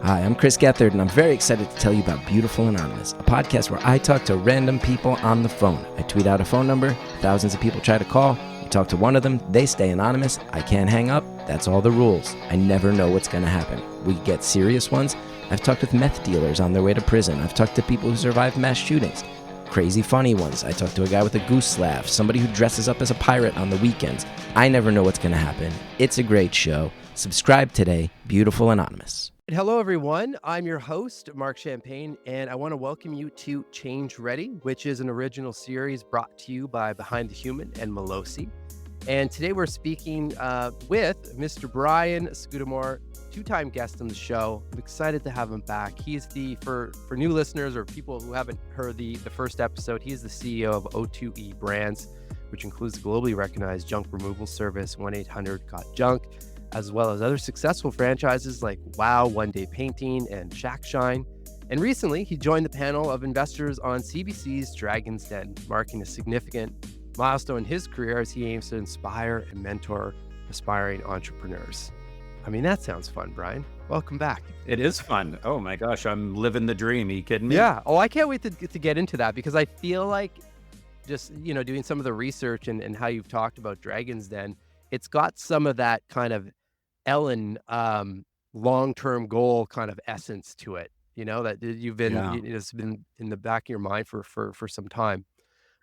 Hi, I'm Chris Gethard, and I'm very excited to tell you about Beautiful Anonymous, a podcast where I talk to random people on the phone. I tweet out a phone number, thousands of people try to call, you talk to one of them, they stay anonymous, I can't hang up, that's all the rules. I never know what's going to happen. We get serious ones. I've talked with meth dealers on their way to prison. I've talked to people who survived mass shootings. Crazy funny ones. I talked to a guy with a goose laugh, somebody who dresses up as a pirate on the weekends. I never know what's going to happen. It's a great show. Subscribe today, Beautiful Anonymous. Hello, everyone. I'm your host, Mark Champagne, and I want to welcome you to Change Ready, which is an original series brought to you by Behind the Human and Melosi. And today we're speaking with Mr. Brian Scudamore, two-time guest on the show. I'm excited to have him back. He's for new listeners or people who haven't heard the first episode, he's the CEO of O2E Brands, which includes the globally recognized junk removal service 1-800-GOT-JUNK, as well as other successful franchises like Wow, One Day Painting, and Shack Shine. And recently, he joined the panel of investors on CBC's Dragon's Den, marking a significant milestone in his career as he aims to inspire and mentor aspiring entrepreneurs. I mean, that sounds fun, Brian. Welcome back. It is fun. Oh my gosh, I'm living the dream. Are you kidding me? Yeah. Oh, I can't wait to get into that because I feel like just, doing some of the research and how you've talked about Dragon's Den, it's got some of that kind of Ellen long-term goal kind of essence to it, that you've been, it's been in the back of your mind for some time.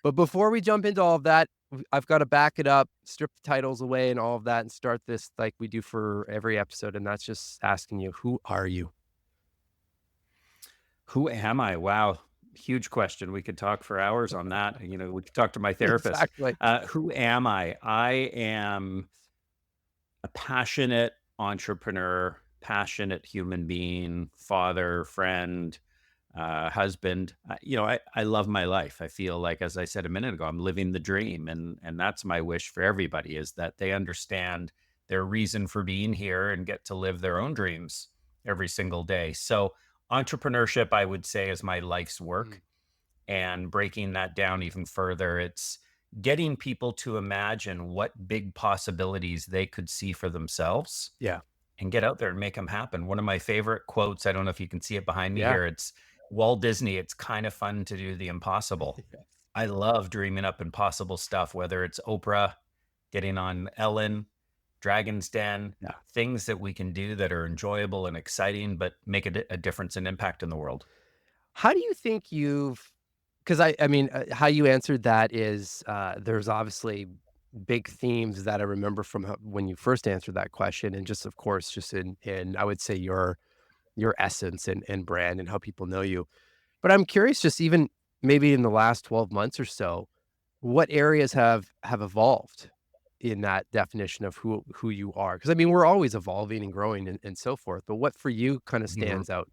But before we jump into all of that, I've got to back it up, strip the titles away and all of that and start this like we do for every episode. And that's just asking you, who are you? Who am I? Wow. Huge question. We could talk for hours on that. We could talk to my therapist. Exactly. Who am I? I am a passionate entrepreneur, passionate human being, father, friend, husband. I love my life. I feel like, as I said a minute ago, I'm living the dream. And that's my wish for everybody, is that they understand their reason for being here and get to live their own dreams every single day. So entrepreneurship, I would say, is my life's work. And breaking that down even further, it's getting people to imagine what big possibilities they could see for themselves. Yeah. And get out there and make them happen. One of my favorite quotes, I don't know if you can see it behind me here, it's Walt Disney, it's kind of fun to do the impossible. I love dreaming up impossible stuff, whether it's Oprah, getting on Ellen, Dragon's Den, things that we can do that are enjoyable and exciting, but make a difference and impact in the world. How do you think because I mean, how you answered that is there's obviously big themes that I remember from when you first answered that question. And just, of course, just in I would say your essence and brand and how people know you. But I'm curious, just even maybe in the last 12 months or so, what areas have evolved in that definition of who you are? Because I mean, we're always evolving and growing and so forth. But what for you kind of stands out?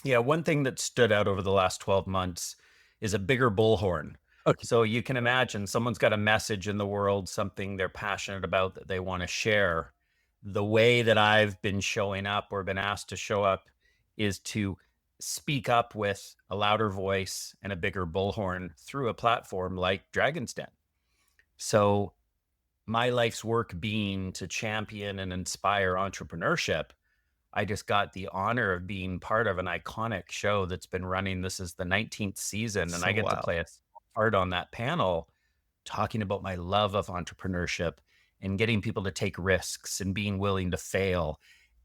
Yeah, one thing that stood out over the last 12 months is a bigger bullhorn. Okay. So you can imagine someone's got a message in the world, something they're passionate about that they want to share. The way that I've been showing up or been asked to show up is to speak up with a louder voice and a bigger bullhorn through a platform like Dragon's Den. So my life's work being to champion and inspire entrepreneurship, I just got the honor of being part of an iconic show that's been running. This is the 19th season, and I get to play a part on that panel talking about my love of entrepreneurship and getting people to take risks and being willing to fail.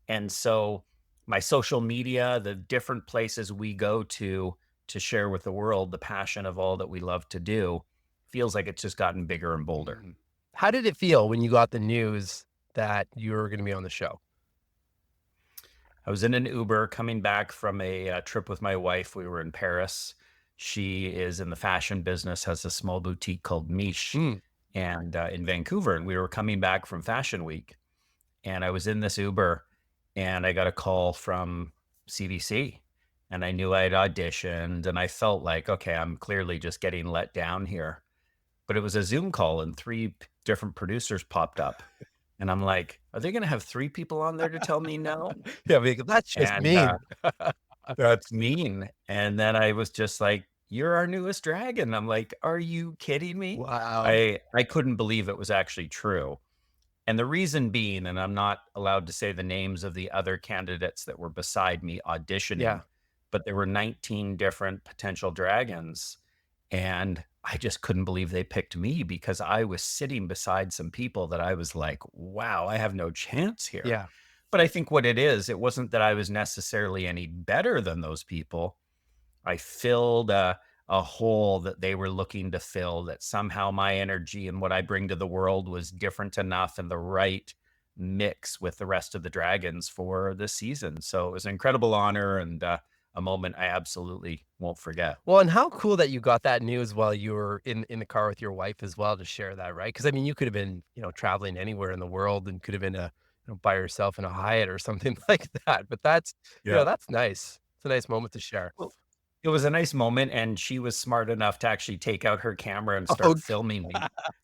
And so my social media, the different places we go to share with the world the passion of all that we love to do, feels like it's just gotten bigger and bolder. How did it feel when you got the news that you were going to be on the show? I was in an Uber coming back from a trip with my wife. We were in Paris. She is in the fashion business, has a small boutique called Miche and in Vancouver. And we were coming back from Fashion Week. And I was in this Uber and I got a call from CBC. And I knew I had auditioned and I felt like, okay, I'm clearly just getting let down here. But it was a Zoom call and 3 different producers popped up. And I'm like, are they going to have 3 people on there to tell me no? Yeah, because that's just mean. That's mean. And then I was just like, you're our newest dragon. I'm like, are you kidding me? Wow. I couldn't believe it was actually true. And the reason being, and I'm not allowed to say the names of the other candidates that were beside me auditioning, Yeah. but there were 19 different potential dragons. And I just couldn't believe they picked me because I was sitting beside some people that I was like, wow, I have no chance here. Yeah. But I think what it is, it wasn't that I was necessarily any better than those people. I filled a hole that they were looking to fill, that somehow my energy and what I bring to the world was different enough and the right mix with the rest of the dragons for this season. So it was an incredible honor and a moment I absolutely won't forget. Well, and how cool that you got that news while you were in the car with your wife as well to share that, right? Because I mean, you could have been, traveling anywhere in the world and could have been by yourself in a Hyatt or something like that. But Yeah. that's nice. It's a nice moment to share. Well, it was a nice moment, and she was smart enough to actually take out her camera and Oh, start filming me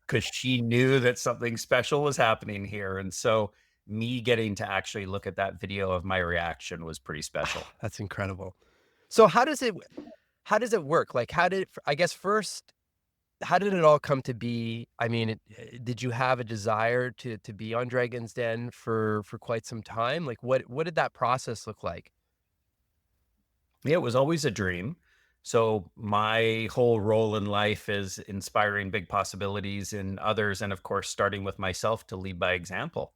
because she knew that something special was happening here. And so me getting to actually look at that video of my reaction was pretty special. that's incredible. So how does it work? Like, I guess first, how did it all come to be? I mean, did you have a desire to be on Dragon's Den for quite some time? Like, what did that process look like? Yeah, it was always a dream. So my whole role in life is inspiring big possibilities in others, and of course, starting with myself to lead by example.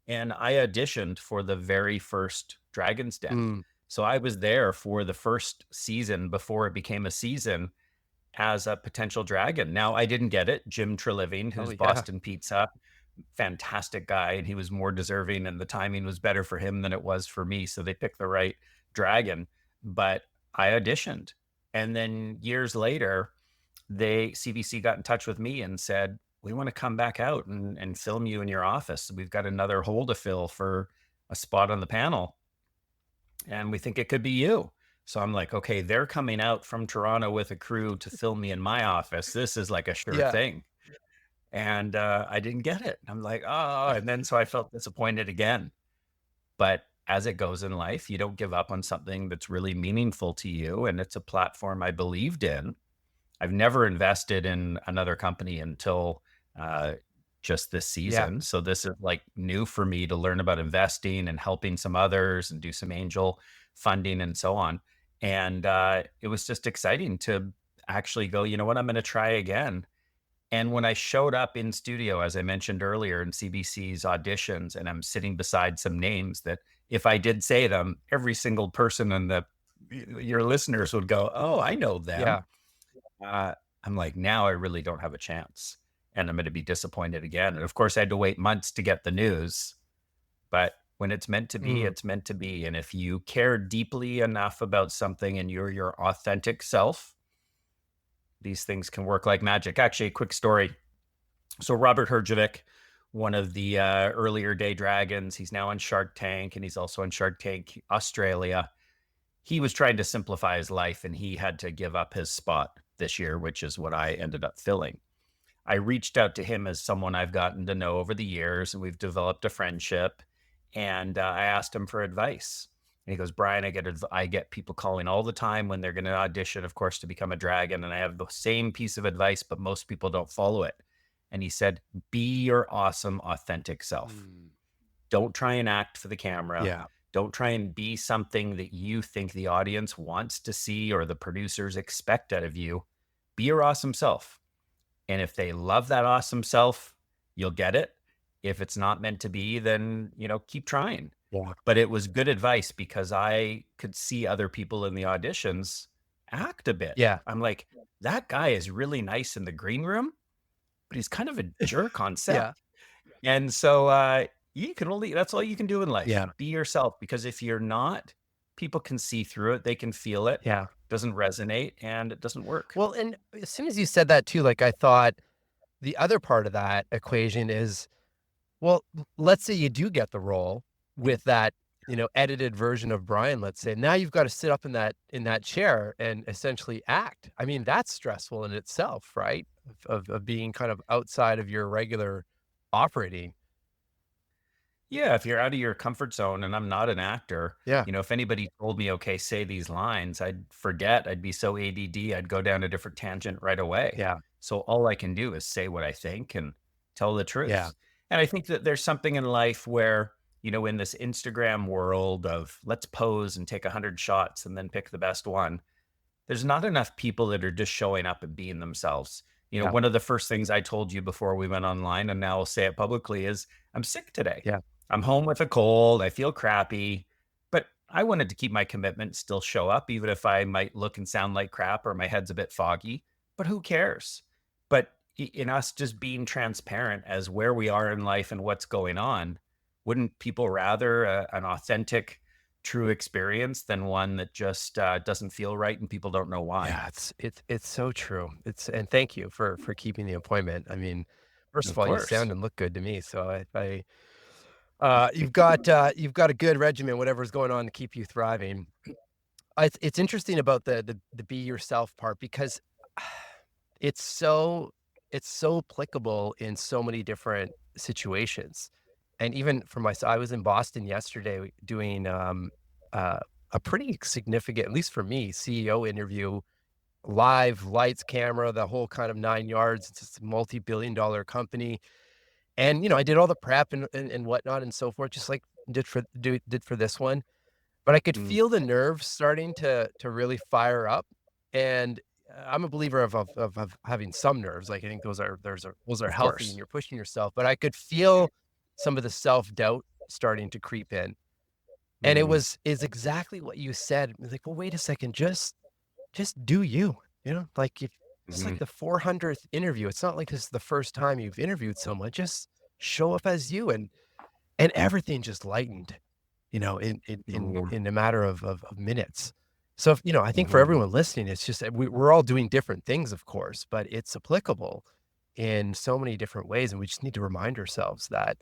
And I auditioned for the very first Dragon's Den. Mm. So I was there for the first season before it became a season as a potential dragon. Now, I didn't get it. Jim Treliving, Oh, who's yeah. Boston Pizza, fantastic guy, and he was more deserving, and the timing was better for him than it was for me. So they picked the right dragon. But I auditioned. And then years later, CBC got in touch with me and said, we want to come back out and film you in your office. We've got another hole to fill for a spot on the panel, and we think it could be you. So I'm like, okay, they're coming out from Toronto with a crew to film me in my office. This is like a sure Yeah. thing. And I didn't get it. I'm like, oh, and then so I felt disappointed again. But as it goes in life, you don't give up on something that's really meaningful to you. And it's a platform I believed in. I've never invested in another company until uh, just this Yeah. season. So this is like new for me to learn about investing and helping some others and do some angel funding and so on. And it was just exciting to actually go, you know what, I'm going to try again. And when I showed up in studio, as I mentioned earlier in CBC's auditions, and I'm sitting beside some names that if I did say them, every single person in your listeners would go, oh, I know them. Yeah. uh, I'm like, now I really don't have a chance, and I'm going to be disappointed again. And of course, I had to wait months to get the news. But when it's meant to be, Mm. it's meant to be. And if you care deeply enough about something and you're your authentic self, these things can work like magic. Actually, a quick story. So Robert Herjavec, one of the earlier day dragons, he's now on Shark Tank, and he's also on Shark Tank Australia. He was trying to simplify his life, and he had to give up his spot this year, which is what I ended up filling. I reached out to him as someone I've gotten to know over the years, and we've developed a friendship. And I asked him for advice. And he goes, Brian, I get people calling all the time when they're going to audition, of course, to become a dragon. And I have the same piece of advice, but most people don't follow it. And he said, be your awesome, authentic self. Mm. Don't try and act for the camera. Yeah. Don't try and be something that you think the audience wants to see or the producers expect out of you. Be your awesome self. And if they love that awesome self, you'll get it. If it's not meant to be, then, keep trying. Yeah. But it was good advice because I could see other people in the auditions act a bit. Yeah. I'm like, that guy is really nice in the green room, but he's kind of a jerk on set. Yeah. And so that's all you can do in life. Yeah. Be yourself, because if you're not, people can see through it. They can feel it. Yeah. Doesn't resonate, and it doesn't work. Well, and as soon as you said that too, like I thought the other part of that equation is, well, let's say you do get the role with that, edited version of Brian, let's say. Now you've got to sit up in that chair and essentially act. I mean, that's stressful in itself, right? Of being kind of outside of your regular operating. Yeah, if you're out of your comfort zone, and I'm not an actor, Yeah. if anybody told me, okay, say these lines, I'd forget. I'd be so ADD, I'd go down a different tangent right away. Yeah. So all I can do is say what I think and tell the Yeah. truth. And I think that there's something in life where, in this Instagram world of let's pose and take 100 shots and then pick the best one, there's not enough people that are just showing up and being themselves. Yeah. One of the first things I told you before we went online, and now I'll say it publicly, is I'm sick today. Yeah. I'm home with a cold. I feel crappy, but I wanted to keep my commitment, still show up, even if I might look and sound like crap or my head's a bit foggy. But who cares? But in us just being transparent as where we are in life and what's going on, wouldn't people rather an authentic, true experience than one that just doesn't feel right and people don't know why? Yeah, it's so true. And thank you for keeping the appointment. I mean, first of Of all, you course. sound and look good to me. So you've got a good regimen, whatever's going on to keep you thriving. It's interesting about the be yourself part because it's so it's so applicable in so many different situations. And even for myself, I was in Boston yesterday doing uh, a pretty significant, at least for me, CEO interview, live, lights, camera, the whole kind of 9 yards. It's just a multi-billion-dollar company. And, I did all the prep and whatnot and so forth, just like did for this one. But I could Mm, feel the nerves starting to really fire up. And I'm a believer of having some nerves. Like I think those are of healthy and course. you're pushing yourself. But I could feel some of the self-doubt starting to creep in. And it Mm, is exactly what you said. It's like, well, wait a second, just do you, like if it's like mhm, the 400th interview. It's not like this is the first time you've interviewed someone. Just show up as you and everything just lightened, mhm, in a matter of minutes. So if, I think for mhm. everyone listening, it's just that we're all doing different things, of course, but it's applicable in so many different ways. And we just need to remind ourselves that,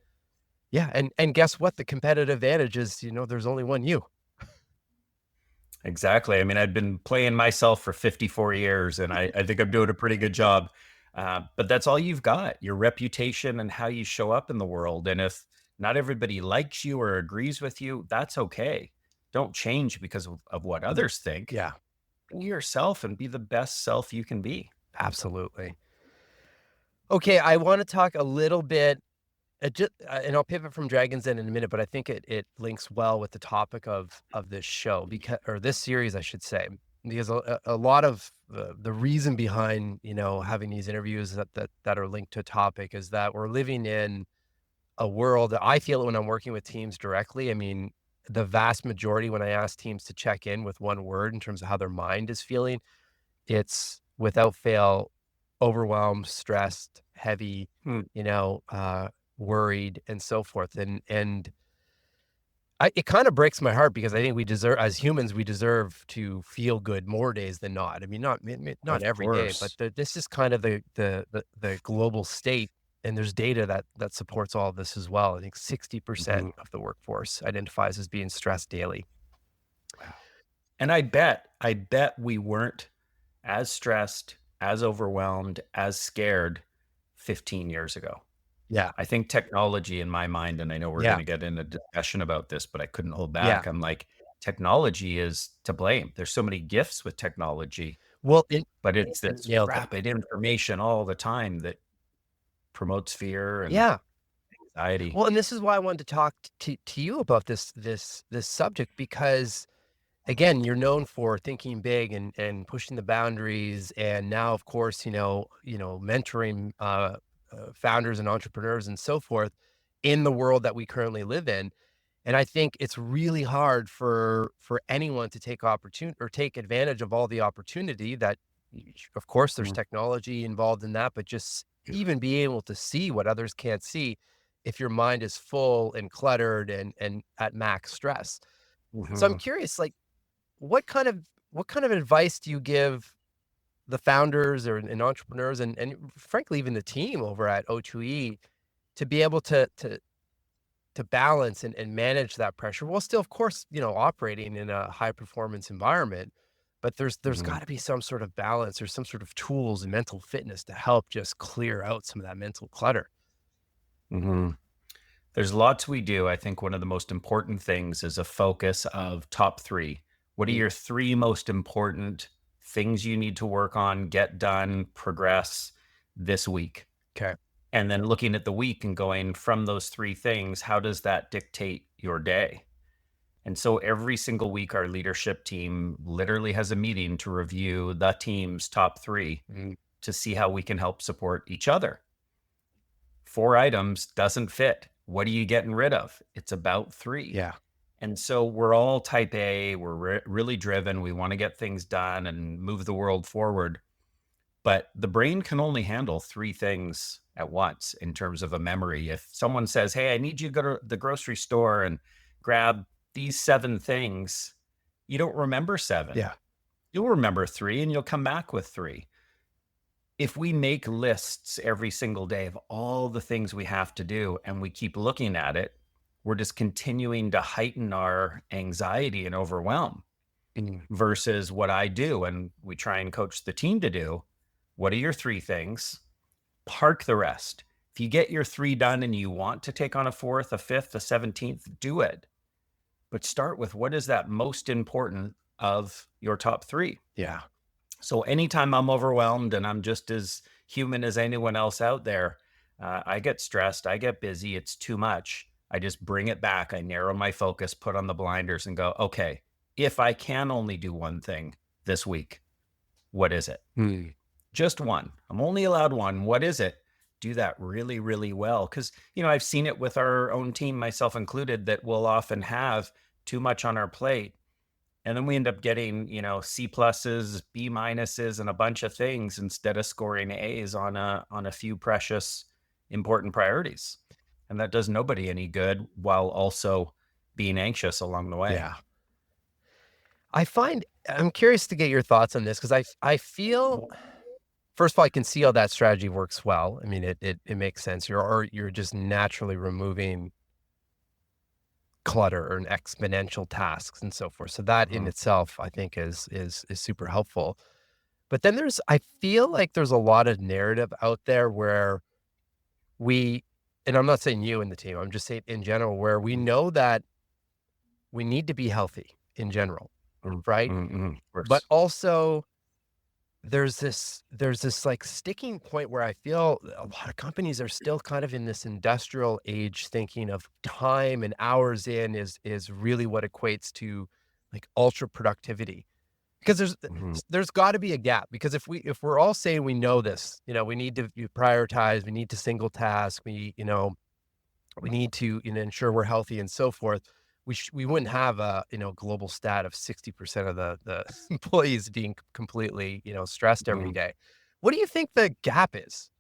yeah. And guess what? The competitive advantage is, there's only one you. Exactly. I mean, I've been playing myself for 54 years, and I think I'm doing a pretty good job. But that's all you've got, your reputation and how you show up in the world. And if not everybody likes you or agrees with you, that's okay. Don't change because of what others think. Yeah, Be yourself and be the best self you can be. absolutely. Okay, I wanna talk a little bit, and I'll pivot from Dragon's Den in a minute, but I think it links well with the topic of this show because or this series, I should say, because a lot of the reason behind, having these interviews that are linked to a topic is that we're living in a world that I feel it when I'm working with teams directly. I mean, the vast majority when I ask teams to check in with one word in terms of how their mind is feeling, it's without fail, overwhelmed, stressed, heavy, Hmm. you know, uh, worried, and so forth. And it kind of breaks my heart because I think we deserve, as humans, we deserve to feel good more days than not. I mean, not Of every day, but course. this is kind of the global state. And there's data that supports all of this as well. I think 60% Mhm. of the workforce identifies as being stressed daily. Wow. And I bet we weren't as stressed, as overwhelmed, as scared 15 years ago. Yeah, I think technology in my mind, and I know we're yeah, gonna get in a discussion about this, but I couldn't hold yeah. back. I'm like, technology is to blame. There's so many gifts with technology, Well, but it's this nailed it. rapid information all the time that promotes fear and Yeah. anxiety. Well, and this is why I wanted to talk to you about this subject because again, you're known for thinking big and pushing the boundaries, and now, of course, mentoring founders and entrepreneurs and so forth in the world that we currently live in. And I think it's really hard for anyone to take opportunity or take advantage of all the opportunity that, of course, there's Mm, technology involved in that, but just yeah. even be able to see what others can't see if your mind is full and cluttered and at max stress. So I'm Mhm. curious, like, what kind of advice do you give the founders and entrepreneurs and frankly even the team over at O2E to be able to balance and manage that pressure while still, of course, operating in a high performance environment. But there's Mhm. got to be some sort of balance or some sort of tools and mental fitness to help just clear out some of that mental clutter. Mhm. There's lots we do. I think one of the most important things is a focus of top 3. What are Mm, your 3 most important things you need to work on, get done, progress this week? okay. And then looking at the week and going, from those three things, how does that dictate your day? And so every single week, our leadership team literally has a meeting to review the team's top three Mm, to see how we can help support each other. 4 items doesn't fit. What are you getting rid of? It's about 3. yeah. And so we're all type A. We're really driven. We want to get things done and move the world forward. But the brain can only handle 3 things at once in terms of a memory. If someone says, hey, I need you to go to the grocery store and grab these 7 things, you don't remember 7. Yeah. You'll remember 3 and you'll come back with 3. If we make lists every single day of all the things we have to do and we keep looking at it, we're just continuing to heighten our anxiety and overwhelm Mm, versus what I do. And we try and coach the team to do. What are your 3 things? Park the rest. If you get your 3 done and you want to take on a 4th, a 5th, a 17th, do it. But start with what is that most important of your top 3. yeah. So anytime I'm overwhelmed and I'm just as human as anyone else out there, I get stressed, I get busy, it's too much. I just bring it back. I narrow my focus, put on the blinders and go, okay, if I can only do one thing this week, what is it? Mm, Just one. I'm only allowed one. What is it? Do that really, really well. Because, I've seen it with our own team, myself included, that we'll often have too much on our plate. And then we end up getting, C pluses, B minuses, and a bunch of things instead of scoring A's on a few precious, important priorities. And that does nobody any good while also being anxious along the way. yeah. I'm curious to get your thoughts on this because I feel, first of all, I can see how that strategy works well. I mean, it makes sense. You're just naturally removing clutter and exponential tasks and so forth. So that in Mhm. itself, I think is super helpful. But then I feel like there's a lot of narrative out there where we, and I'm not saying you and the team, I'm just saying in general, where we know that we need to be healthy in general, right? Of But course. also there's this like sticking point where I feel a lot of companies are still kind of in this industrial age thinking of time and hours in is really what equates to like ultra productivity. Because Mhm. there's got to be a gap because if we're all saying we know this, we need to prioritize, we need to single task, we need to, ensure we're healthy and so forth. We wouldn't have a, global stat of 60% of the employees being completely, stressed every Mhm. day. What do you think the gap is?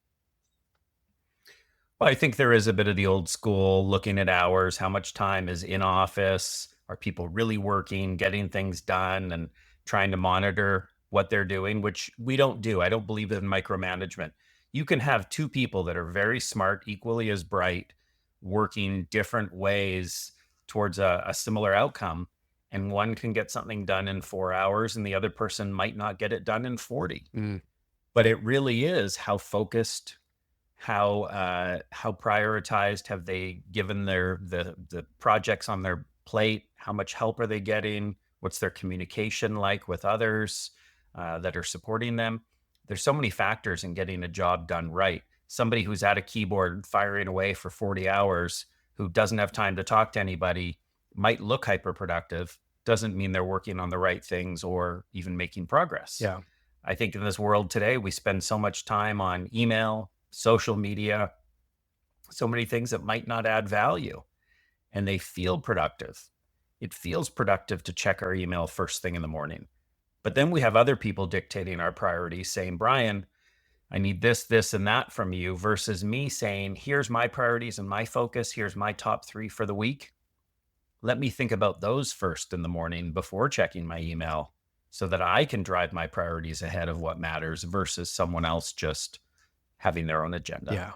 Well, I think there is a bit of the old school looking at hours, how much time is in office, are people really working, getting things done, and trying to monitor what they're doing, which we don't do. I don't believe in micromanagement. You can have 2 people that are very smart, equally as bright, working different ways towards a similar outcome. And one can get something done in 4 hours, and the other person might not get it done in 40. Mm, But it really is how focused, how prioritized have they given the projects on their plate? How much help are they getting? What's their communication like with others that are supporting them? There's so many factors in getting a job done right. Somebody who's at a keyboard firing away for 40 hours, who doesn't have time to talk to anybody, might look hyperproductive, doesn't mean they're working on the right things or even making progress. yeah. I think in this world today, we spend so much time on email, social media, so many things that might not add value, and they feel productive. It feels productive to check our email first thing in the morning. But then we have other people dictating our priorities, saying, Brian, I need this, this, and that from you, versus me saying, here's my priorities and my focus. Here's my top 3 for the week. Let me think about those first in the morning before checking my email so that I can drive my priorities ahead of what matters versus someone else just having their own agenda. Yeah.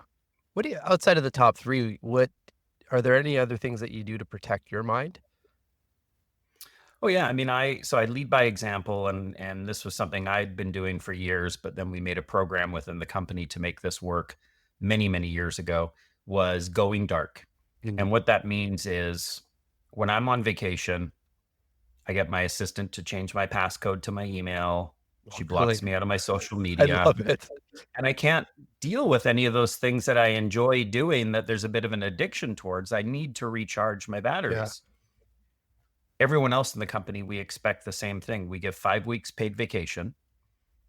What do you, outside of the top three, what are there any other things that you do to protect your mind? Oh yeah, I mean, I lead by example, and this was something I'd been doing for years, but then we made a program within the company to make this work many years ago, was going dark. Mm, And what that means is when I'm on vacation, I get my assistant to change my passcode to my email. oh, She really? blocks me out of my social I media. love it. and I can't deal with any of those things that I enjoy doing that there's a bit of an addiction towards. I need to recharge my Yeah. batteries. Everyone else in the company, we expect the same thing. We give 5 weeks paid vacation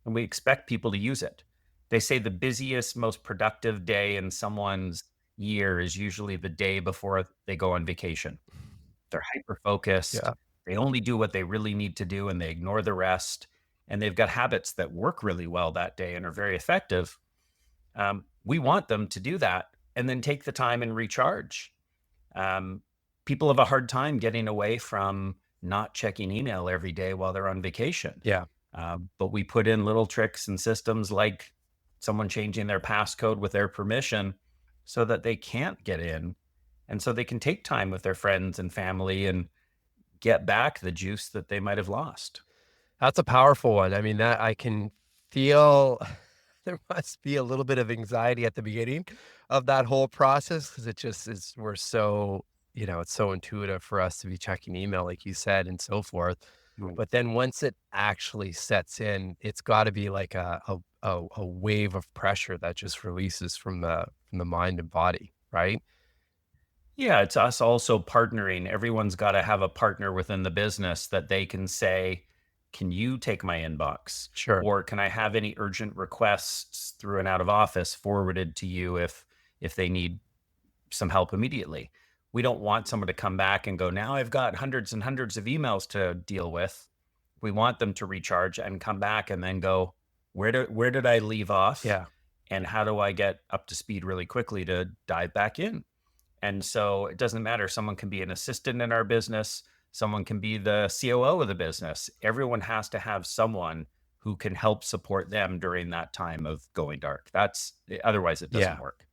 and we expect people to use it. They say the busiest, most productive day in someone's year is usually the day before they go on vacation. They're hyper focused. Yeah. They only do what they really need to do and they ignore the rest. And they've got habits that work really well that day and are very effective. We want them to do that and then take the time and recharge. Um, People have a hard time getting away from not checking email every day while they're on vacation. Yeah. But we put in little tricks and systems like someone changing their passcode with their permission so that they can't get in. And so they can take time with their friends and family and get back the juice that they might have lost. That's a powerful one. I mean, that I can feel there must be a little bit of anxiety at the beginning of that whole process because it just is, we're so, it's so intuitive for us to be checking email, like you said, and so forth. Mm. But then once it actually sets in, it's got to be like a wave of pressure that just releases from the mind and body, right? Yeah, it's us also partnering. Everyone's got to have a partner within the business that they can say, can you take my inbox? Sure. Or can I have any urgent requests through an out of office forwarded to you if they need some help immediately? We don't want someone to come back and go, now I've got hundreds and hundreds of emails to deal with. We want them to recharge and come back and then go, where did I leave off? Yeah. And how do I get up to speed really quickly to dive back in? And so it doesn't matter. Someone can be an assistant in our business. Someone can be the COO of the business. Everyone has to have someone who can help support them during that time of going dark. Otherwise it doesn't Yeah. work.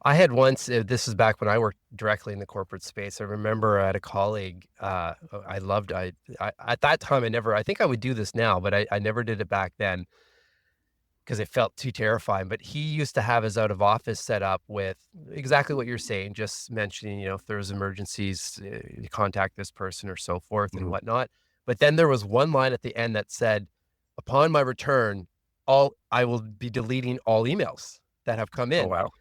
I had once, this is back when I worked directly in the corporate space. I remember I had a colleague, at that time, I think I would do this now, but I never did it back then because it felt too terrifying. But he used to have his out of office set up with exactly what you're saying, just mentioning, if there's emergencies, you contact this person or so forth and Mhm. whatnot. But then there was one line at the end that said, upon my return, I will be deleting all emails that have come Oh, in. wow.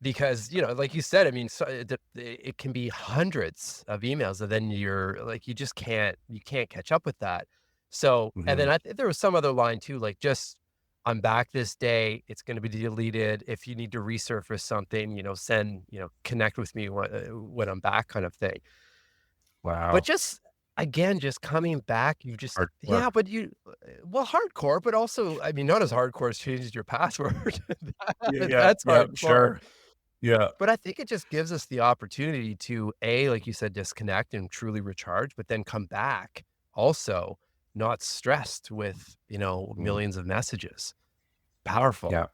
Because, like you said, I mean, so it can be hundreds of emails, and then you're like, you can't catch up with that. So, and then Mhm. there was some other line too, like just, I'm back this day. It's going to be deleted. If you need to resurface something, send, connect with me when I'm back, kind of thing. But Wow. just again, just coming back, Hardcore. yeah, but well, hardcore, but also, I mean, not as hardcore as changing your password. Yeah, yeah, That's yeah, hardcore. sure. Yeah. But I think it just gives us the opportunity to, like you said, disconnect and truly recharge, but then come back also not stressed with, Mm. millions of messages. Powerful. Yeah.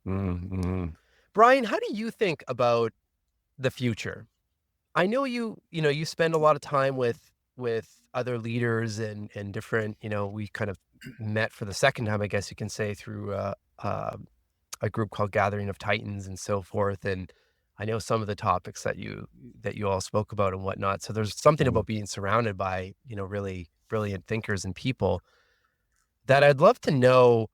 Mhm. Brian, how do you think about the future? I know you spend a lot of time with other leaders and different, we kind of met for the second time, I guess you can say, through a group called Gathering of Titans and so forth. And I know some of the topics that you all spoke about and whatnot. So there's something Mhm. about being surrounded by, really brilliant thinkers and people that I'd love to know,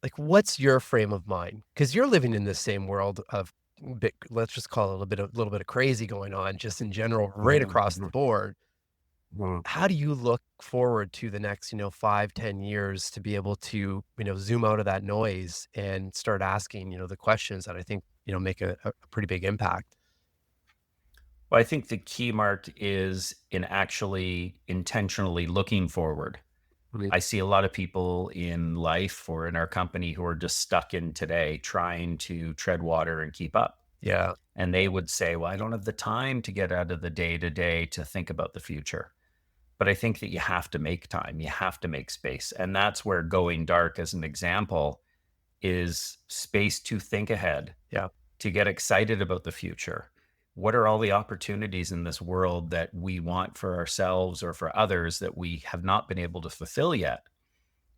like, what's your frame of mind? Because you're living in the same world of let's just call it a little bit of crazy going on just in general, right Mhm. across the Mhm. board. Mhm. How do you look forward to the next, 5, 10 years to be able to, zoom out of that noise and start asking, the questions that I think, make a pretty big impact? Well, I think the key, Mark, is in actually intentionally looking forward. Right. I see a lot of people in life or in our company who are just stuck in today trying to tread water and keep up. Yeah. And they would say, well, I don't have the time to get out of the day to day to think about the future. But I think that you have to make time, you have to make space. And that's where going dark, as an example, is space to think ahead, Yeah. to get excited about the future. What are all the opportunities in this world that we want for ourselves or for others that we have not been able to fulfill yet?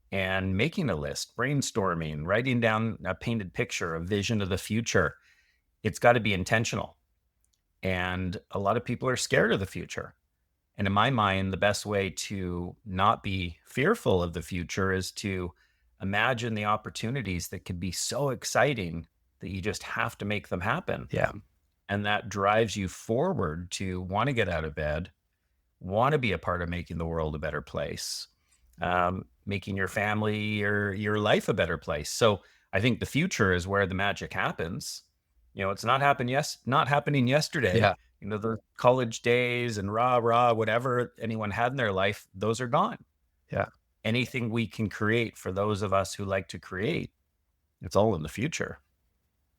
And making a list, brainstorming, writing down a painted picture, a vision of the future. It's got to be intentional. And a lot of people are scared of the future. And in my mind, the best way to not be fearful of the future is to imagine the opportunities that could be so exciting that you just have to make them happen. Yeah. And that drives you forward to want to get out of bed, want to be a part of making the world a better place, making your family or your life a better place. So I think the future is where the magic happens. It's not happening yesterday. Yeah. The college days and rah, whatever anyone had in their life, those are gone. Yeah. Anything we can create for those of us who like to create, it's all in the future.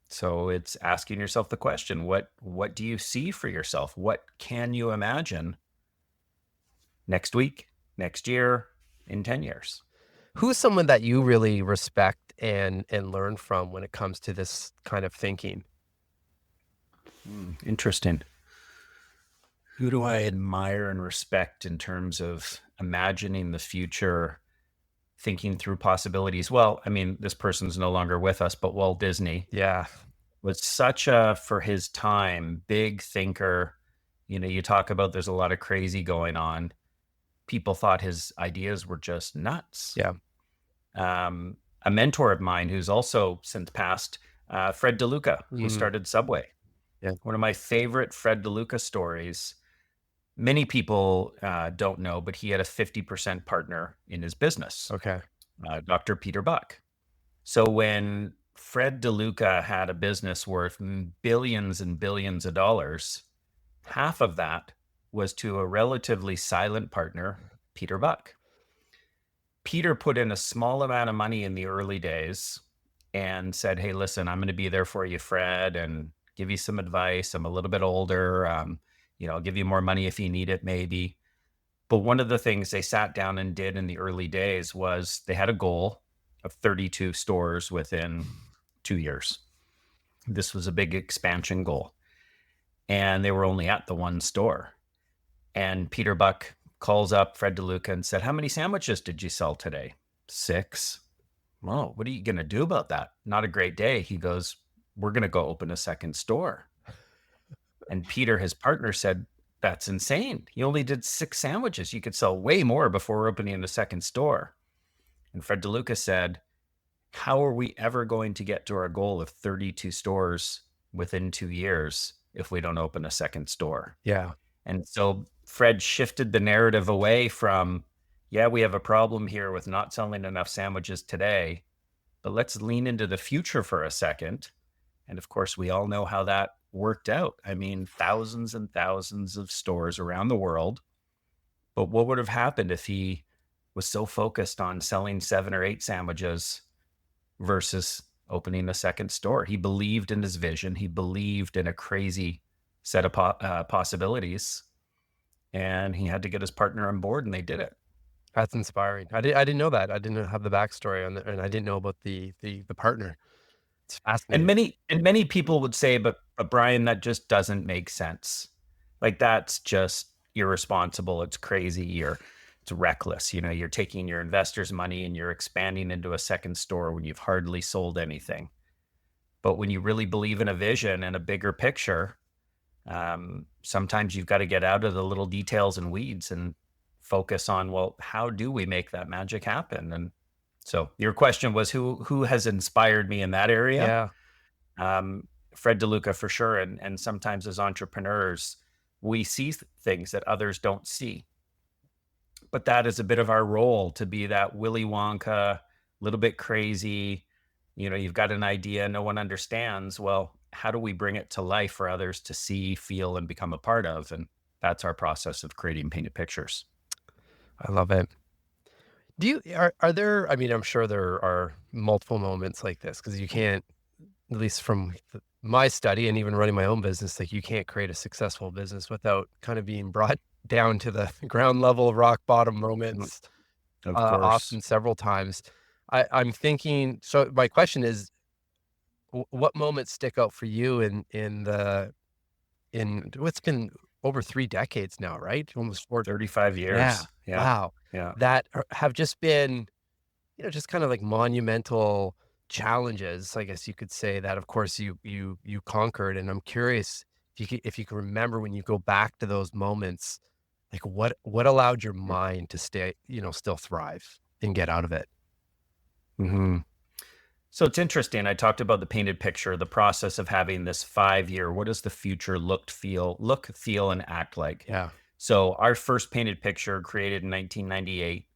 So it's asking yourself the question, what do you see for yourself? What can you imagine next week, next year, in 10 years? Who's someone that you really respect and learn from when it comes to this kind of thinking? Interesting. Who do I admire and respect in terms of imagining the future, thinking through possibilities? Well, I mean, this person's no longer with us, but Walt Disney Yeah. was such a, for his time, big thinker. You talk about there's a lot of crazy going on. People thought his ideas were just nuts. Yeah. A mentor of mine who's also since passed, Fred DeLuca, who started Subway. Yeah. One of my favorite Fred DeLuca stories. Many people don't know, but he had a 50% partner in his business, Okay. Dr. Peter Buck. So when Fred DeLuca had a business worth billions and billions of dollars, half of that was to a relatively silent partner, Peter Buck. Peter put in a small amount of money in the early days and said, hey, listen, I'm going to be there for you, Fred, and give you some advice. I'm a little bit older. I'll give you more money if you need it, maybe. But one of the things they sat down and did in the early days was they had a goal of 32 stores within 2 years. This was a big expansion goal. And they were only at the one store. And Peter Buck calls up Fred DeLuca and said, how many sandwiches did you sell today? 6. Well, what are you going to do about that? Not a great day. He goes, we're going to go open a second store. And Peter, his partner, said, that's insane. You only did 6 sandwiches. You could sell way more before opening a second store. And Fred DeLuca said, how are we ever going to get to our goal of 32 stores within 2 years if we don't open a second store? Yeah. And so Fred shifted the narrative away from, yeah, we have a problem here with not selling enough sandwiches today, but let's lean into the future for a second. And of course, we all know how that worked out. I mean, thousands and thousands of stores around the world. But what would have happened if he was so focused on selling 7 or 8 sandwiches versus opening a second store? He believed in his vision. He believed in a crazy set of possibilities. And he had to get his partner on board, and they did it. That's inspiring. I didn't know that. I didn't have the backstory on and I didn't know about the partner. It's fascinating. And many people would say, but Brian, that just doesn't make sense. Like, that's just irresponsible. It's crazy. It's reckless. You're taking your investors' money and you're expanding into a second store when you've hardly sold anything. But when you really believe in a vision and a bigger picture, sometimes you've got to get out of the little details and weeds and focus on, well, how do we make that magic happen? And so your question was who has inspired me in that area? Yeah. Fred DeLuca for sure. And sometimes as entrepreneurs, we see things that others don't see. But that is a bit of our role, to be that Willy Wonka, a little bit crazy. You've got an idea, no one understands. Well, how do we bring it to life for others to see, feel, and become a part of? And that's our process of creating painted pictures. I love it. Are there, I mean, I'm sure there are multiple moments like this, because you can't, at least from my study and even running my own business, like, you can't create a successful business without kind of being brought down to the ground level, rock bottom moments, Of course. often several times. I'm thinking, so my question is, what moments stick out for you in what's been over 3 decades now, right? Almost 4. 35 years. Yeah. Yeah. Wow. Yeah. That have just been, just kind of like monumental challenges, I guess you could say, that of course you conquered. And I'm curious if you can remember, when you go back to those moments, like, what allowed your mind to stay, still thrive and get out of it? Hmm. So it's interesting. I talked about the painted picture, the process of having this 5 year, what does the future look, feel, and act like? Yeah. So our first painted picture created in 1998.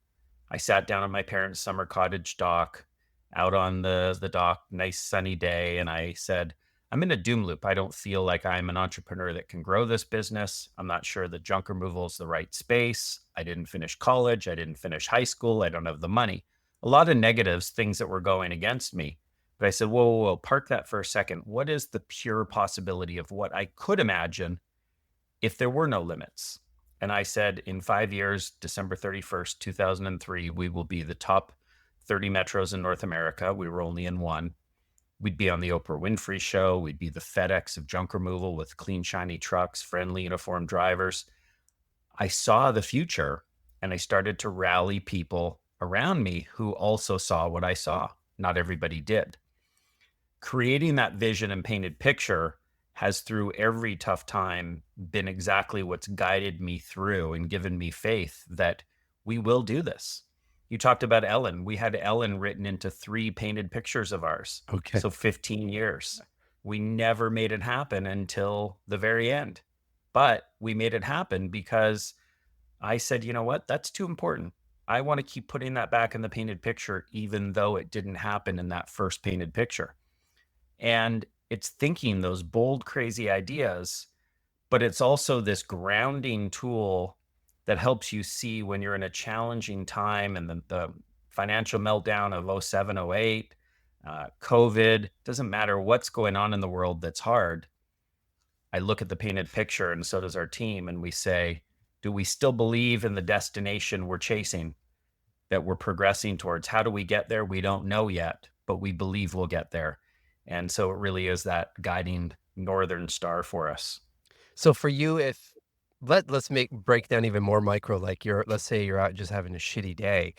I sat down on my parents' summer cottage dock out on the dock, nice sunny day, and I said, I'm in a doom loop. I don't feel like I'm an entrepreneur that can grow this business. I'm not sure that junk removal is the right space. I didn't finish college. I didn't finish high school. I don't have the money. A lot of negatives, things that were going against me. But I said, whoa, whoa, whoa, park that for a second. What is the pure possibility of what I could imagine if there were no limits? And I said, in 5 years, December 31st, 2003, we will be the top 30 metros in North America. We were only in one. We'd be on the Oprah Winfrey show. We'd be the FedEx of junk removal with clean, shiny trucks, friendly, uniformed drivers. I saw the future and I started to rally people around me who also saw what I saw. Not everybody did. Creating that vision and painted picture has, through every tough time, been exactly what's guided me through and given me faith that we will do this. You talked about Ellen. We had Ellen written into 3 painted pictures of ours. Okay. So 15 years. We never made it happen until the very end. But we made it happen because I said, you know what? That's too important. I want to keep putting that back in the painted picture, even though it didn't happen in that first painted picture. And it's thinking those bold, crazy ideas, but it's also this grounding tool that helps you see when you're in a challenging time, and the financial meltdown of 07, 08, COVID, doesn't matter what's going on in the world that's hard. I look at the painted picture, and so does our team, and we say, do we still believe in the destination we're chasing, that we're progressing towards? How do we get there? We don't know yet, but we believe we'll get there. And so it really is that guiding northern star for us. So for you, if let's break down even more micro, like let's say you're out just having a shitty day.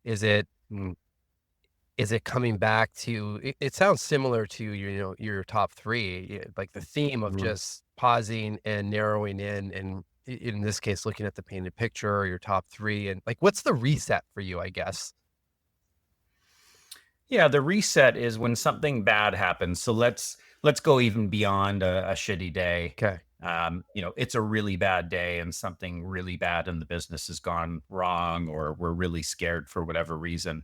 Is it Mm, is it coming back to it sounds similar to your top three, like the theme of mhm. just pausing and narrowing in, and in this case, looking at the painted picture or your top three, and like what's the reset for you, I guess? Yeah, the reset is when something bad happens. So let's go even beyond a shitty day. Okay. It's a really bad day and something really bad in the business has gone wrong, or we're really scared for whatever reason.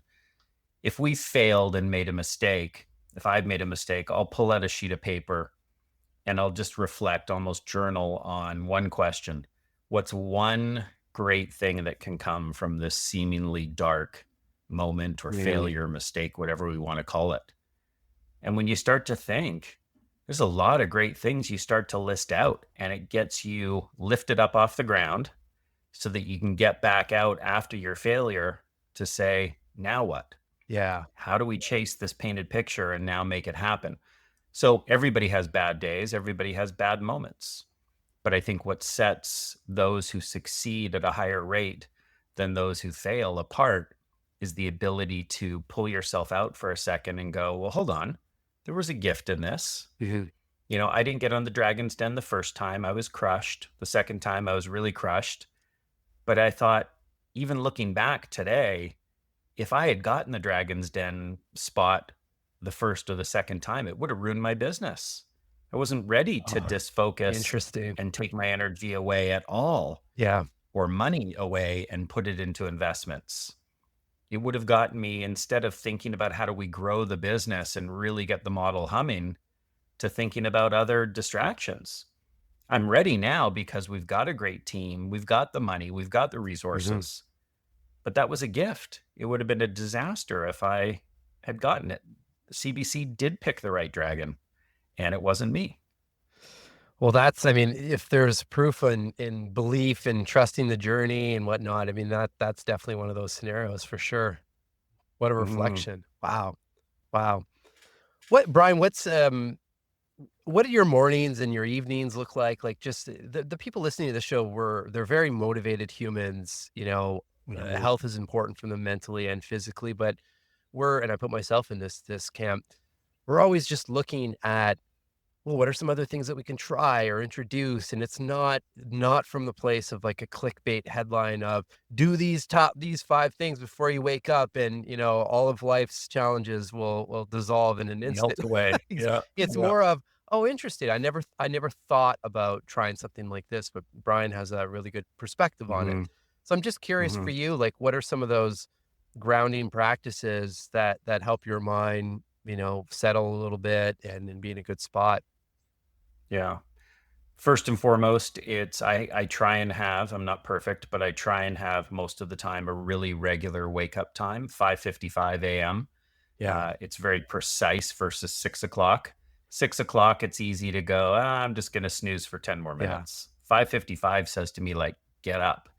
If we failed and made a mistake, if I've made a mistake, I'll pull out a sheet of paper and I'll just reflect, almost journal, on one question. What's one great thing that can come from this seemingly dark moment or Mm, failure, mistake, whatever we want to call it? And when you start to think, there's a lot of great things you start to list out, and it gets you lifted up off the ground so that you can get back out after your failure to say, now what? yeah. How do we chase this painted picture and now make it happen? So everybody has bad days, everybody has bad moments. But I think what sets those who succeed at a higher rate than those who fail apart is the ability to pull yourself out for a second and go, well, hold on. There was a gift in this. Mhm. I didn't get on the Dragon's Den the first time. I was crushed. The second time, I was really crushed. But I thought, even looking back today, if I had gotten the Dragon's Den spot the first or the second time, it would have ruined my business. I wasn't ready to Oh, disfocus interesting. and take my energy away at all, Yeah. or money away and put it into investments. It would have gotten me, instead of thinking about how do we grow the business and really get the model humming, to thinking about other distractions. I'm ready now because we've got a great team, we've got the money, we've got the Mhm. resources. But that was a gift. It would have been a disaster if I had gotten it. The CBC did pick the right dragon, and it wasn't me. Well, I mean, if there's proof in belief and trusting the journey and whatnot, I mean, that's definitely one of those scenarios for sure. What a Mhm. reflection. Wow. Wow. Brian, what do your mornings and your evenings look like? Like just the people listening to the show they're very motivated humans, Mhm. health is important for them mentally and physically, but and I put myself in this camp, we're always just looking at well, what are some other things that we can try or introduce? And it's not from the place of like a clickbait headline of do these 5 things before you wake up, and all of life's challenges will dissolve in an instant. Melt away. Yeah. It's Yeah. more of, oh, interesting. I never thought about trying something like this, but Brian has a really good perspective on it. Hmm. So I'm just curious Hmm. for you, like, what are some of those grounding practices that help your mind, settle a little bit and be in a good spot? Yeah. First and foremost, I try and have, I'm not perfect, but I try and have most of the time a really regular wake up time, 5:55 a.m. Yeah. It's very precise versus 6 o'clock. 6 o'clock, it's easy to go, I'm just going to snooze for 10 more Yeah. minutes. 5:55 says to me, like, get up.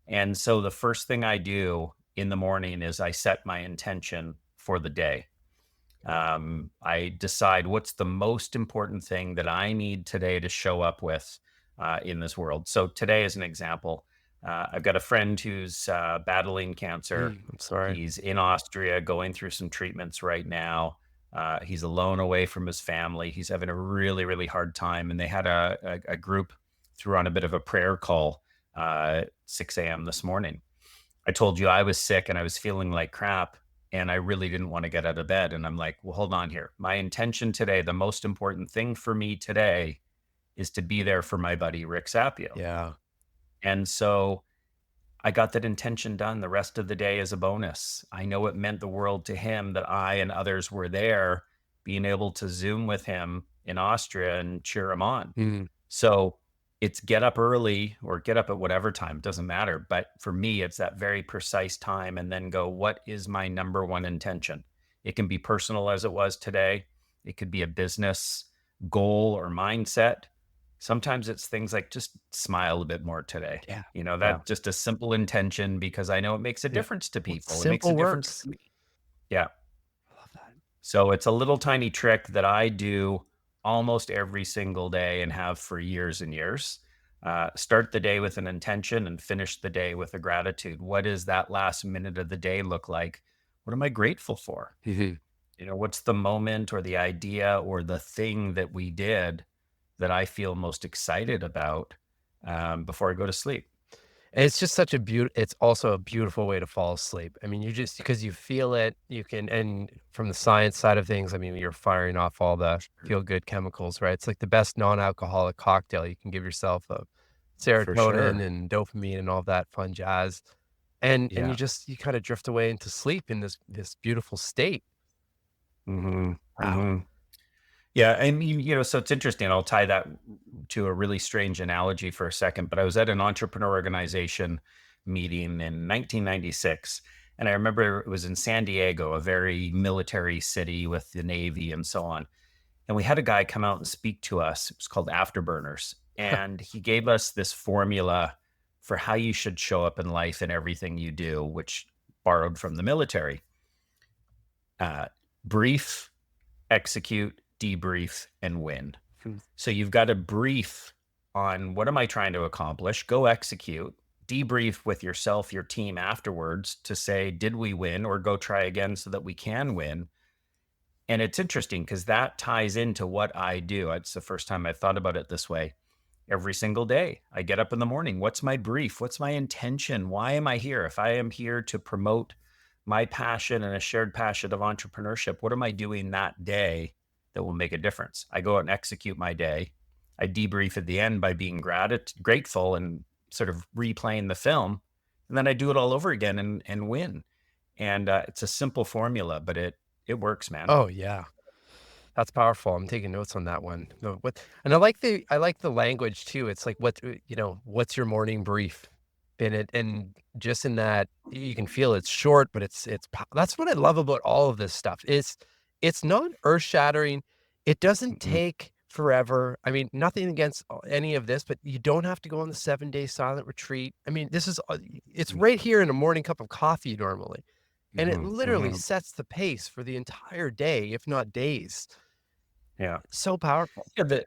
And so the first thing I do in the morning is I set my intention for the day. I decide what's the most important thing that I need today to show up with in this world. So today, as an example, I've got a friend who's battling cancer. I'm sorry. He's in Austria going through some treatments right now. He's alone away from his family. He's having a really, really hard time. And they had a group threw on a bit of a prayer call 6 a.m. this morning. I told you I was sick and I was feeling like crap and I really didn't want to get out of bed. And I'm like, well, hold on here. My intention today, the most important thing for me today is to be there for my buddy, Rick Sapio. Yeah. And so I got that intention done. The rest of the day is a bonus. I know it meant the world to him that I and others were there, being able to Zoom with him in Austria and cheer him on. Mm. So it's get up early or get up at whatever time, it doesn't matter. But for me, it's that very precise time and then go, what is my number one intention? It can be personal as it was today. It could be a business goal or mindset. Sometimes it's things like just smile a bit more today. Yeah. That Yeah. just a simple intention because I know it makes a Yeah. difference to Well, people. It makes a simple difference works. to me. Yeah. I love that. So it's a little tiny trick that I do almost every single day and have for years and years. Start the day with an intention and finish the day with a gratitude. What does that last minute of the day look like? What am I grateful for? Mhm. What's the moment or the idea or the thing that we did that I feel most excited about before I go to sleep? And it's just such a it's also a beautiful way to fall asleep. I mean, you just because you feel it, you can, and from the science side of things, I mean, you're firing off all the feel good chemicals, right? It's like the best non-alcoholic cocktail you can give yourself of For serotonin sure. and dopamine and all that fun jazz. And Yeah. you kind of drift away into sleep in this beautiful state. Hmm. Wow. Hmm. Yeah, I mean, so it's interesting. I'll tie that to a really strange analogy for a second, but I was at an entrepreneur organization meeting in 1996, and I remember it was in San Diego, a very military city with the Navy and so on. And we had a guy come out and speak to us. It was called Afterburners, and he gave us this formula for how you should show up in life and everything you do, which borrowed from the military. Uh, Brief, execute, debrief, and win. Hmm. So you've got to brief on what am I trying to accomplish, go execute, debrief with yourself, your team afterwards to say, did we win or go try again so that we can win? And it's interesting because that ties into what I do. It's the first time I've thought about it this way. Every single day, I get up in the morning. What's my brief? What's my intention? Why am I here? If I am here to promote my passion and a shared passion of entrepreneurship, what am I doing that day that will make a difference? I go out and execute my day. I debrief at the end by being grateful and sort of replaying the film. And then I do it all over again and win. And it's a simple formula, but it works, man. Oh yeah. That's powerful. I'm taking notes on that one. No, and I like the language too. It's like what's your morning brief? And just in that you can feel it's short, but that's what I love about all of this stuff. It's not earth-shattering. It doesn't Mhm. take forever. I mean, nothing against any of this, but you don't have to go on the 7-day silent retreat. I mean, it's right here in a morning cup of coffee normally. And it Mhm. literally Mhm. sets the pace for the entire day, if not days. Yeah. So powerful. Yeah,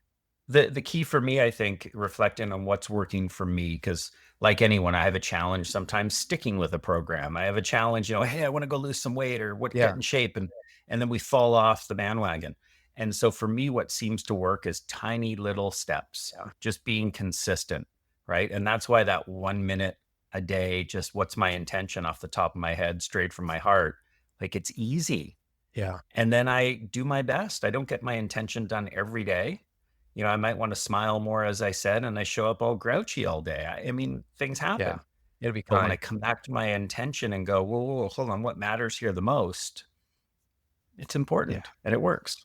the key for me, I think, reflecting on what's working for me, because like anyone, I have a challenge sometimes sticking with a program. I have a challenge, hey, I want to go lose some weight or get Yeah. in shape, and then we fall off the bandwagon. And so for me, what seems to work is tiny little steps, Yeah. just being consistent, right? And that's why that 1 minute a day, just what's my intention off the top of my head, straight from my heart, like it's easy. Yeah. And then I do my best. I don't get my intention done every day. I might want to smile more, as I said, and I show up all grouchy all day. I mean, things Yeah. happen. It'll be But when I kind. come back to my intention and go, whoa, whoa, whoa, hold on, what matters here the most? It's Yeah. important and it works.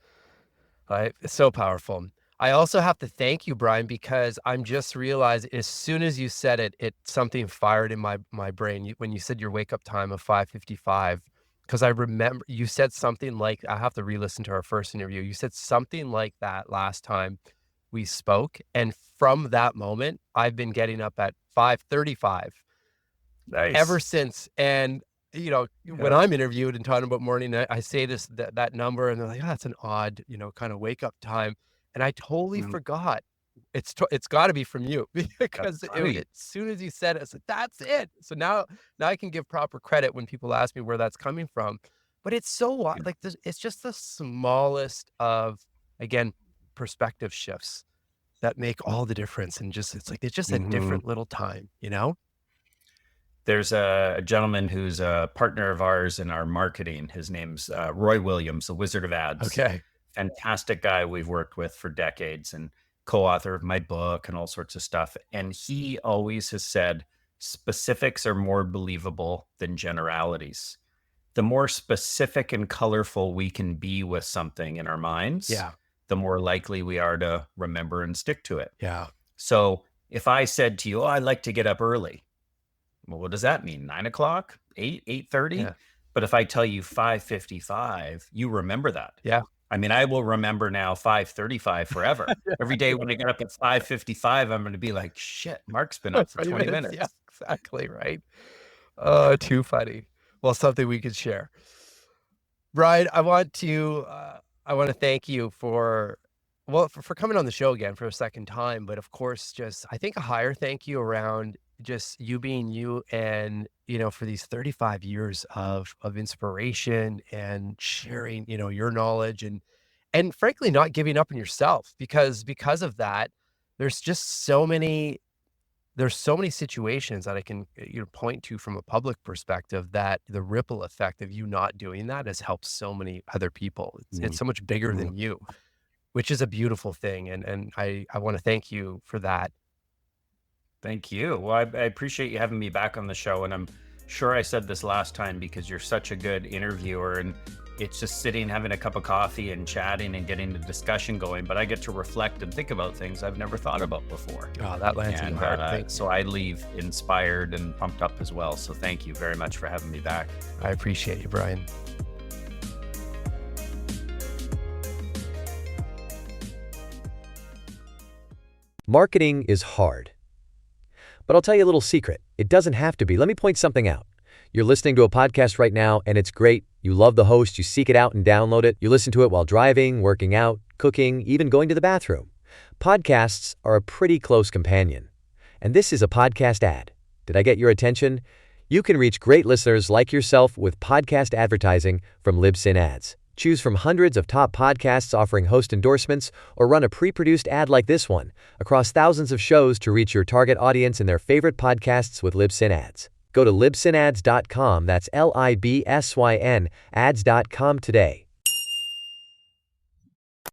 Right? It's so powerful. I also have to thank you, Brian, because I'm just realized as soon as you said it, something fired in my brain. When you said your wake up time of 5:55, because I remember you said something like, I have to re-listen to our first interview. You said something like that last time we spoke, and from that moment, I've been getting up at 5:35 ever Nice. since. And when Yeah. I'm interviewed and talking about morning, I say that number, and they're like, "Oh, that's an odd, kind of wake up time." And I totally Mm, forgot. It's got to be from you That's because as funny. soon as you said it, I said, "That's it." So now I can give proper credit when people ask me where that's coming from. But it's so like this. It's just the smallest of, again, perspective shifts that make all the difference. And it's just a Mhm. different little time. There's a gentleman who's a partner of ours in our marketing. His name's Roy Williams, the Wizard of Ads. Okay. Fantastic guy we've worked with for decades and co-author of my book and all sorts of stuff. And he always has said specifics are more believable than generalities. The more specific and colorful we can be with something in our minds, Yeah. the more likely we are to remember and stick to it. Yeah. So if I said to you, oh, I like to get up early. Well, what does that mean? 9 o'clock, 8:30? Yeah. But if I tell you 5:55, you remember that. Yeah. I mean, I will remember now 5:35 forever. Every day when I get up at 5:55, I'm going to be like, shit, Mark's been up for 20 20 minutes. Yeah, minutes. exactly, right? Oh, too funny. Well, something we could share. Brian, I want to thank you for, well, for coming on the show again for a second time, but of course, just I think a higher thank you around just you being you, and for these 35 years of inspiration and sharing, your knowledge, and frankly not giving up on yourself, because of that, there's just so many situations that I can, point to from a public perspective, that the ripple effect of you not doing that has helped so many other people. It's Mhm. so much bigger Mhm. than you, which is a beautiful thing, and I wanna thank you for that. Thank you. Well, I appreciate you having me back on the show. And I'm sure I said this last time because you're such a good interviewer. And it's just sitting, having a cup of coffee and chatting and getting the discussion going. But I get to reflect and think about things I've never thought about before. Oh, that lands in And the heart. Thank so I leave inspired and pumped up as well. So thank you very much for having me back. I appreciate you, Brian. Marketing is hard. But I'll tell you a little secret. It doesn't have to be. Let me point something out. You're listening to a podcast right now, and it's great. You love the host. You seek it out and download it. You listen to it while driving, working out, cooking, even going to the bathroom. Podcasts are a pretty close companion. And this is a podcast ad. Did I get your attention? You can reach great listeners like yourself with podcast advertising from Libsyn Ads. Choose from hundreds of top podcasts offering host endorsements, or run a pre-produced ad like this one across thousands of shows to reach your target audience in their favorite podcasts with Libsyn Ads. Go to libsynads.com, that's Libsyn, ads.com today.